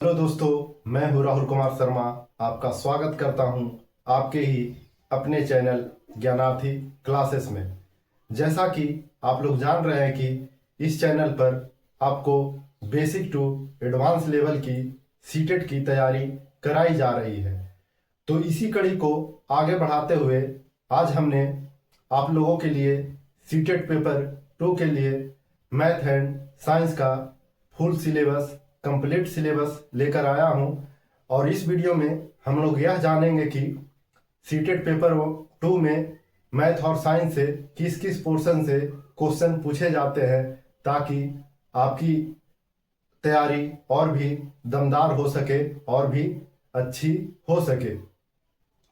Hello दोस्तों, मैं हूं राहुल कुमार शर्मा। आपका स्वागत करता हूं आपके ही अपने चैनल ज्ञानार्थी क्लासेस में। जैसा कि आप लोग जान रहे हैं कि इस चैनल पर आपको बेसिक टू एडवांस लेवल की सीटेट की तैयारी कराई जा रही है। तो इसी कड़ी को आगे बढ़ाते हुए आज हमने आप लोगों के लिए सीटेट पेपर 2 के लिए मैथ एंड साइंस का फुल सिलेबस, कंप्लीट सिलेबस लेकर आया हूं। और इस वीडियो में हम लोग यह जानेंगे कि सीटेट पेपर 2 में मैथ और साइंस से किस किस पोर्शन से क्वेश्चन पूछे जाते हैं, ताकि आपकी तैयारी और भी दमदार हो सके और भी अच्छी हो सके।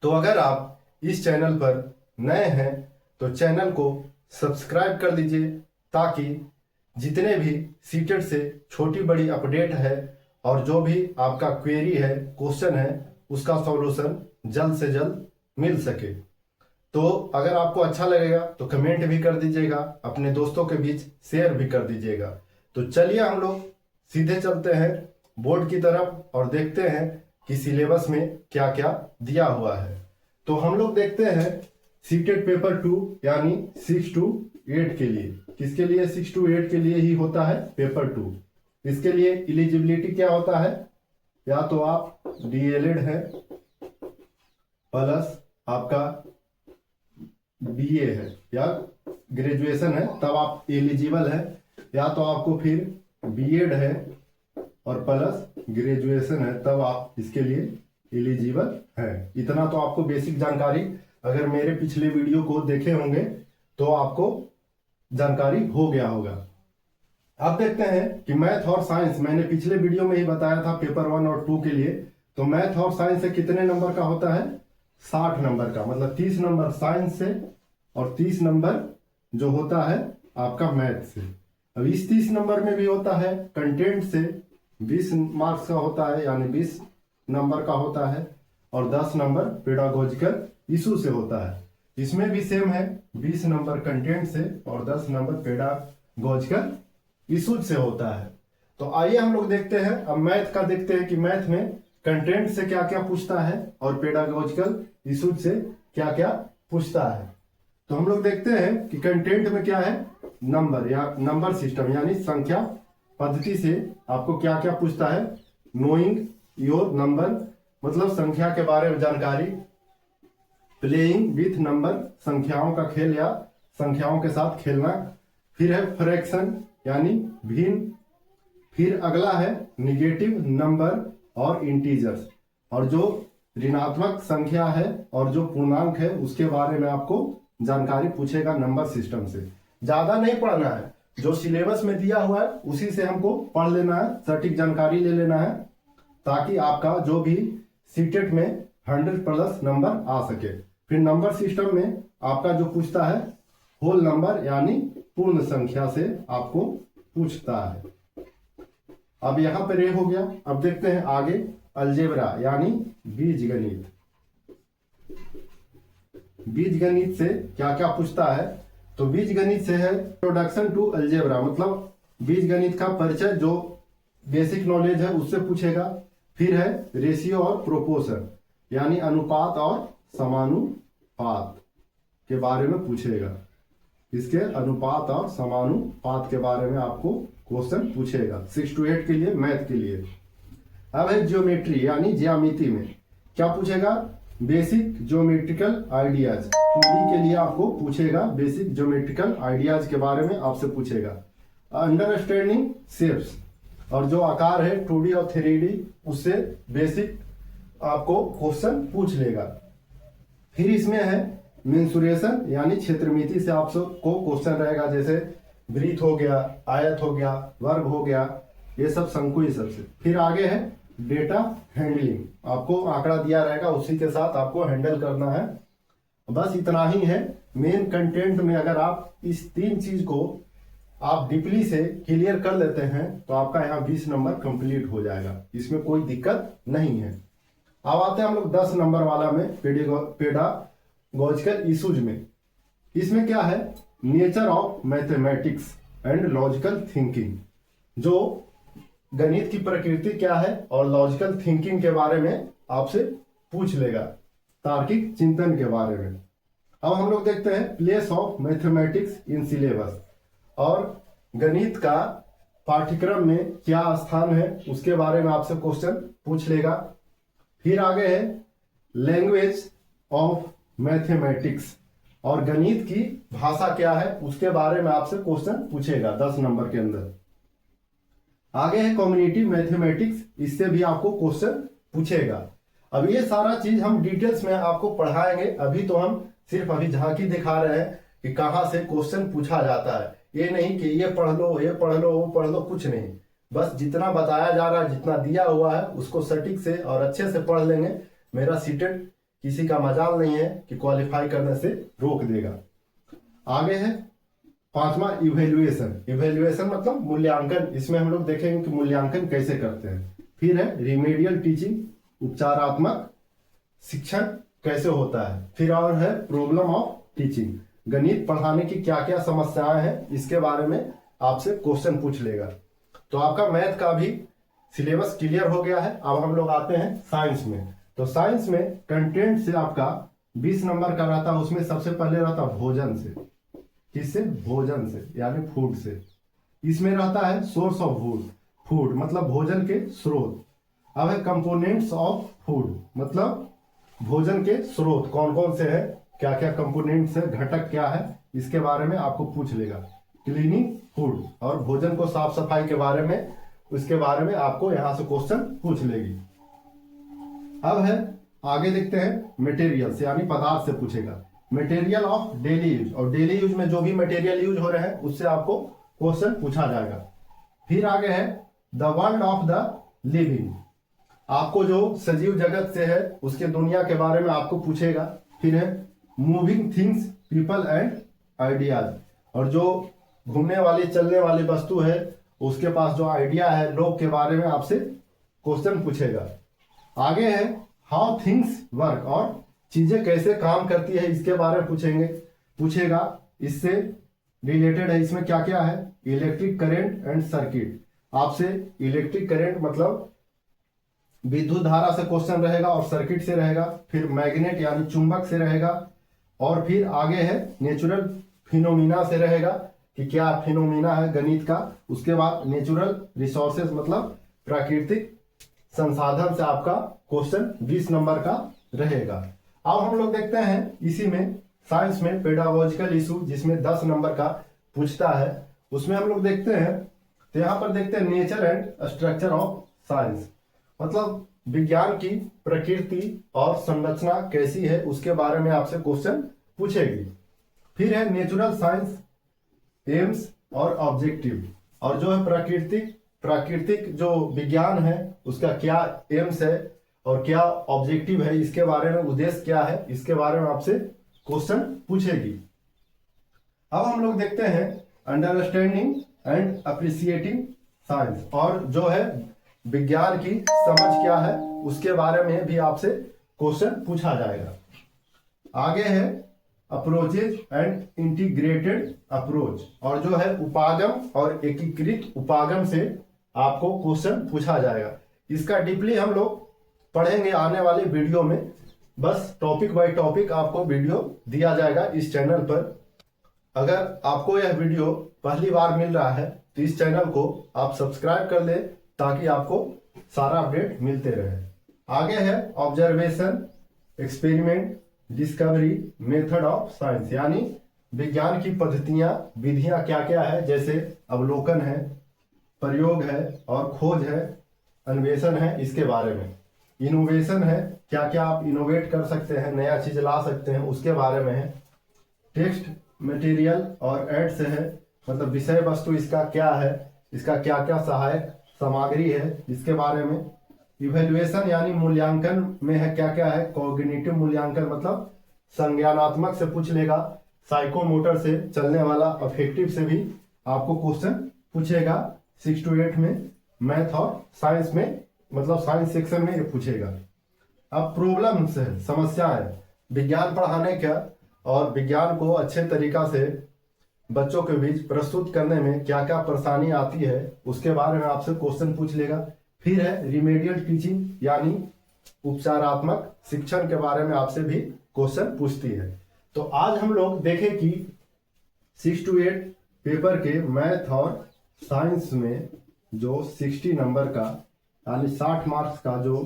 तो अगर आप इस चैनल पर नए हैं तो चैनल को सब्सक्राइब कर दीजिए, ताकि जितने भी सीटेट से छोटी बड़ी अपडेट है और जो भी आपका क्वेरी है, क्वेश्चन है, उसका सॉल्यूशन जल्द से जल्द मिल सके। तो अगर आपको अच्छा लगेगा तो कमेंट भी कर दीजिएगा, अपने दोस्तों के बीच शेयर भी कर दीजिएगा। तो चलिए हम लोग सीधे चलते हैं बोर्ड की तरफ और देखते हैं कि सिलेबस में क्या क्या दिया हुआ है। तो हम लोग देखते हैं सीटेट पेपर 2 यानी 6 to 8 के लिए। किसके लिए? 6 to 8 के लिए ही होता है पेपर 2। इसके लिए एलिजिबिलिटी क्या होता है? या तो आप डीएलएड है प्लस आपका बीए है या ग्रेजुएशन है, तब आप एलिजिबल है। या तो आपको फिर बीएड है और प्लस ग्रेजुएशन है, तब आप इसके लिए एलिजिबल है। इतना तो आपको बेसिक जानकारी, अगर मेरे पिछले वीडियो को देखे होंगे तो आपको जानकारी हो गया होगा। अब देखते हैं कि मैथ और साइंस, मैंने पिछले वीडियो में ही बताया था पेपर 1 और 2 के लिए। तो मैथ और साइंस से कितने नंबर का होता है? 60 नंबर का, मतलब 30 नंबर साइंस से और 30 नंबर जो होता है आपका मैथ से। अब इस 30 नंबर में भी होता है कंटेंट से 20 मार्क्स का होता है, यानी 20 नंबर का होता है, और 10 नंबर पेडागोजिकल इशू से होता है। इसमें भी सेम है, 20 नंबर कंटेंट से और 10 नंबर पेडागोजिकल इशू से होता है। तो आइए हम लोग देखते हैं। अब मैथ का देखते हैं कि मैथ में कंटेंट से क्या क्या पूछता है और पेडागोजिकल इशू से क्या क्या पूछता है। तो हम लोग देखते हैं कि कंटेंट में क्या है, नंबर या नंबर सिस्टम यानी संख्या पद्धति से आपको क्या क्या पूछता है। नोइंग योर नंबर, मतलब संख्या के बारे में जानकारी। प्लेइंग विथ नंबर, संख्याओं का खेल या संख्याओं के साथ खेलना। फिर है फ्रैक्शन यानी भिन्न। फिर अगला है निगेटिव नंबर और इंटीजर्स, और जो ऋणात्मक संख्या है और जो पूर्णांक है उसके बारे में आपको जानकारी पूछेगा नंबर सिस्टम से। ज्यादा नहीं पढ़ना है, जो सिलेबस में दिया हुआ है उसी से हमको पढ़ लेना है, सटीक जानकारी ले लेना है, ताकि आपका जो भी सीटेट में 100+ नंबर आ सके। फिर नंबर सिस्टम में आपका जो पूछता है होल नंबर यानी पूर्ण संख्या से आपको पूछता है। अब यहां पर ये हो गया। अब देखते हैं आगे अलजेब्रा यानी बीजगणित। बीजगणित से क्या क्या पूछता है? तो बीजगणित से है इंट्रोडक्शन टू अलजेब्रा, मतलब बीजगणित का परिचय, जो बेसिक नॉलेज है उससे पूछेगा। फिर है रेशियो और प्रोपोर्शन यानी अनुपात और समानुपात के बारे में पूछेगा। इसके अनुपात और समानुपात के बारे में आपको क्वेश्चन पूछेगा 6 to 8 के लिए, मैथ के लिए। अब है ज्योमेट्री यानी ज्यामिति में क्या पूछेगा? Basic geometrical ideas. 2D के लिए आपको पूछेगा बेसिक ज्योमेट्रिकल आइडियाज के बारे में आपसे पूछेगा। अंडरस्टैंडिंग शेप्स, और जो आकार है 2D और 3D, उससे बेसिक आपको क्वेश्चन पूछ लेगा। फिर इसमें है मेंसुरेशन यानी क्षेत्रमिति से आपको क्वेश्चन रहेगा, जैसे वृत्त हो गया, आयत हो गया, वर्ग हो गया, ये सब शंकु, ये सब से। फिर आगे है डेटा हैंडलिंग, आपको आंकड़ा दिया रहेगा उसी के साथ आपको हैंडल करना है। बस इतना ही है मेन कंटेंट में। अगर आप इस 3 चीज को आप डीपली से क्लियर कर लेते हैं तो आपका यहाँ 20 नंबर कंप्लीट हो जाएगा, इसमें कोई दिक्कत नहीं है। अब आते हैं हम लोग 10 नंबर वाला में, पेडागोजिकल इशूज में। इसमें क्या है? Nature of mathematics and logical thinking, जो गणित की प्रकृति क्या है और लॉजिकल थिंकिंग के बारे में आपसे पूछ लेगा, तार्किक चिंतन के बारे में। अब हम लोग देखते हैं place of mathematics in syllabus, और गणित का पाठ्यक्रम में क्या स्थान है उसके बारे में आपसे क्वेश्चन पूछ लेगा। फिर आगे है लैंग्वेज ऑफ मैथमेटिक्स, और गणित की भाषा क्या है उसके बारे में आपसे क्वेश्चन पूछेगा 10 नंबर के अंदर। आगे है कम्युनिटी मैथमेटिक्स, इससे भी आपको क्वेश्चन पूछेगा। अब ये सारा चीज हम डिटेल्स में आपको पढ़ाएंगे, अभी तो हम सिर्फ अभी झांकी दिखा रहे हैं कि कहाँ से क्वेश्चन पूछा जाता है। ये नहीं कि ये पढ़ लो, ये पढ़ लो, वो पढ़ लो, कुछ नहीं। बस जितना बताया जा रहा है, जितना दिया हुआ है उसको सटीक से और अच्छे से पढ़ लेंगे। मेरा सीटेट किसी का मजाल नहीं है कि क्वालिफाई करने से रोक देगा। आगे है 5वां इवेल्युएशन। इवेल्युएशन मतलब मूल्यांकन। इसमें हम लोग देखेंगे कि मूल्यांकन कैसे करते हैं। फिर है रिमेडियल टीचिंग, उपचारात्मक शिक्षण कैसे होता है। फिर और है प्रॉब्लम ऑफ टीचिंग, गणित पढ़ाने की क्या क्या समस्याएं हैं इसके बारे में आपसे क्वेश्चन पूछ लेगा। तो आपका मैथ का भी सिलेबस क्लियर हो गया है। अब हम लोग आते हैं साइंस में। तो साइंस में कंटेंट से आपका 20 नंबर का रहता है। उसमें सबसे पहले रहता भोजन से। किससे? भोजन से, यानी फूड से। इसमें रहता है सोर्स ऑफ फूड, फूड मतलब भोजन के स्रोत। अब है कंपोनेंट्स ऑफ फूड, मतलब भोजन के स्रोत कौन कौन से है, क्या क्या कंपोनेंट्स है, घटक क्या है, इसके बारे में आपको पूछ लेगा। क्लीनिंग फूड, और भोजन को साफ सफाई के बारे में, उसके बारे में आपको यहां से क्वेश्चन पूछ लेगी। अब है आगे देखते हैं मटेरियल्स, यानी पदार्थ से पूछेगा। मटेरियल ऑफ डेली यूज, और डेली यूज में जो भी मटेरियल यूज हो रहे हैं उससे आपको क्वेश्चन पूछा जाएगा। फिर आगे है the world of the living, आपको जो सजीव जगत से है उसके दुनिया के बारे में आपको पूछेगा। फिर है moving things, people and ideas, और जो घूमने वाली चलने वाली वस्तु है उसके पास जो आइडिया है, लोग के बारे में आपसे क्वेश्चन पूछेगा। आगे है हाउ थिंग्स वर्क, और चीजें कैसे काम करती है इसके बारे में पूछेगा। इससे रिलेटेड है, इसमें क्या क्या है, इलेक्ट्रिक करंट एंड सर्किट। आपसे इलेक्ट्रिक करंट मतलब विद्युत धारा से क्वेश्चन रहेगा, और सर्किट से रहेगा। फिर मैग्नेट यानी चुंबक से रहेगा, और फिर आगे है नेचुरल फिनोमिना से रहेगा कि क्या फिनोमिना है गणित का। उसके बाद नेचुरल रिसोर्सेज मतलब प्राकृतिक संसाधन से आपका क्वेश्चन 20 नंबर का रहेगा। अब हम लोग देखते हैं इसी में साइंस में पेडागोजिकल इशू, जिसमें 10 नंबर का पूछता है। उसमें हम लोग देखते हैं, तो यहाँ पर देखते हैं nature and structure of science, मतलब विज्ञान की प्रकृति और संरचना कैसी है उसके बारे में आपसे क्वेश्चन पूछेगी। फिर है नेचुरल साइंस एम्स और ऑब्जेक्टिव, और जो है प्राकृतिक जो विज्ञान है उसका क्या एम्स है और क्या ऑब्जेक्टिव है, इसके बारे में उद्देश्य क्या है, इसके बारे में आपसे क्वेश्चन पूछेगी। अब हम लोग देखते हैं अंडरस्टैंडिंग एंड अप्रिसिएटिंग साइंस, और जो है विज्ञान की समझ क्या है उसके बारे में भी आपसे क्वेश्चन पूछा जाएगा। आगे है अप्रोचेज एंड इंटीग्रेटेड अप्रोच, और जो है उपागम और एकीकृत उपागम से आपको क्वेश्चन पूछा जाएगा। इसका डीपली हम लोग पढ़ेंगे आने वाले वीडियो में। बस टॉपिक बाय टॉपिक आपको वीडियो दिया जाएगा इस चैनल पर। अगर आपको यह वीडियो पहली बार मिल रहा है तो इस चैनल को आप सब्सक्राइब कर ले, ताकि आपको सारा अपडेट मिलते रहे। आगे है observation, experiment, discovery, method of science, यानी विज्ञान की पद्धतियां, विधियां क्या क्या है, जैसे अवलोकन है, प्रयोग है और खोज है, अन्वेषण है, इसके बारे में। इनोवेशन है, क्या क्या आप इनोवेट कर सकते हैं, नया चीज ला सकते हैं, उसके बारे में है। टेक्स्ट मटेरियल और एड्स है, मतलब विषय वस्तु इसका क्या है, इसका क्या क्या सहायक सामग्री है, इसके बारे में। इवेल्युएशन यानी मूल्यांकन में है क्या क्या है, कॉग्निटिव मूल्यांकन मतलब संज्ञानात्मक से पूछ लेगा, साइकोमोटर से चलने वाला, अफेक्टिव से भी आपको क्वेश्चन पूछेगा 6 to 8 में मैथ और साइंस में, मतलब साइंस सेक्शन में ये पूछेगा। अब प्रॉब्लम्स है, समस्या है विज्ञान पढ़ाने का, और विज्ञान को अच्छे तरीका से बच्चों के बीच प्रस्तुत करने में क्या क्या परेशानी आती है उसके बारे में आपसे क्वेश्चन पूछ लेगा। फिर है रिमेडियल टीचिंग यानी उपचारात्मक शिक्षण के बारे में आपसे भी क्वेश्चन पूछती है। तो आज हम लोग देखें कि 6 to 8 पेपर के मैथ और साइंस में जो 60 नंबर का यानी 60 मार्क्स का जो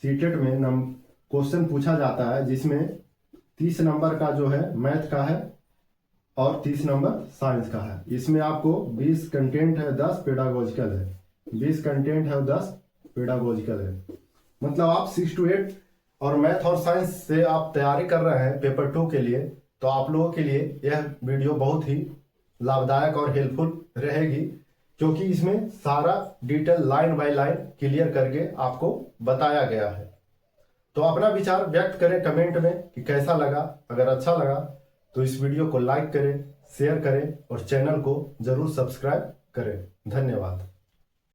सीटेट में क्वेश्चन पूछा जाता है, जिसमें 30 नंबर का जो है मैथ का है और 30 नंबर साइंस का है। इसमें आपको 20 कंटेंट है, 10 पेडागोजिकल है। 20 कंटेंट है और 10 पेडागोजिकल है। मतलब आप 6 to 8 और मैथ और साइंस से आप तैयारी कर रहे हैं पेपर 2 के लिए, तो आप लोगों के लिए यह वीडियो बहुत ही लाभदायक और हेल्पफुल रहेगी, क्योंकि इसमें सारा detail line by line clear करके आपको बताया गया है। तो अपना विचार व्यक्त करें कमेंट में कि कैसा लगा। अगर अच्छा लगा तो इस वीडियो को लाइक करें, शेयर करें और चैनल को जरूर सब्सक्राइब करें। धन्यवाद।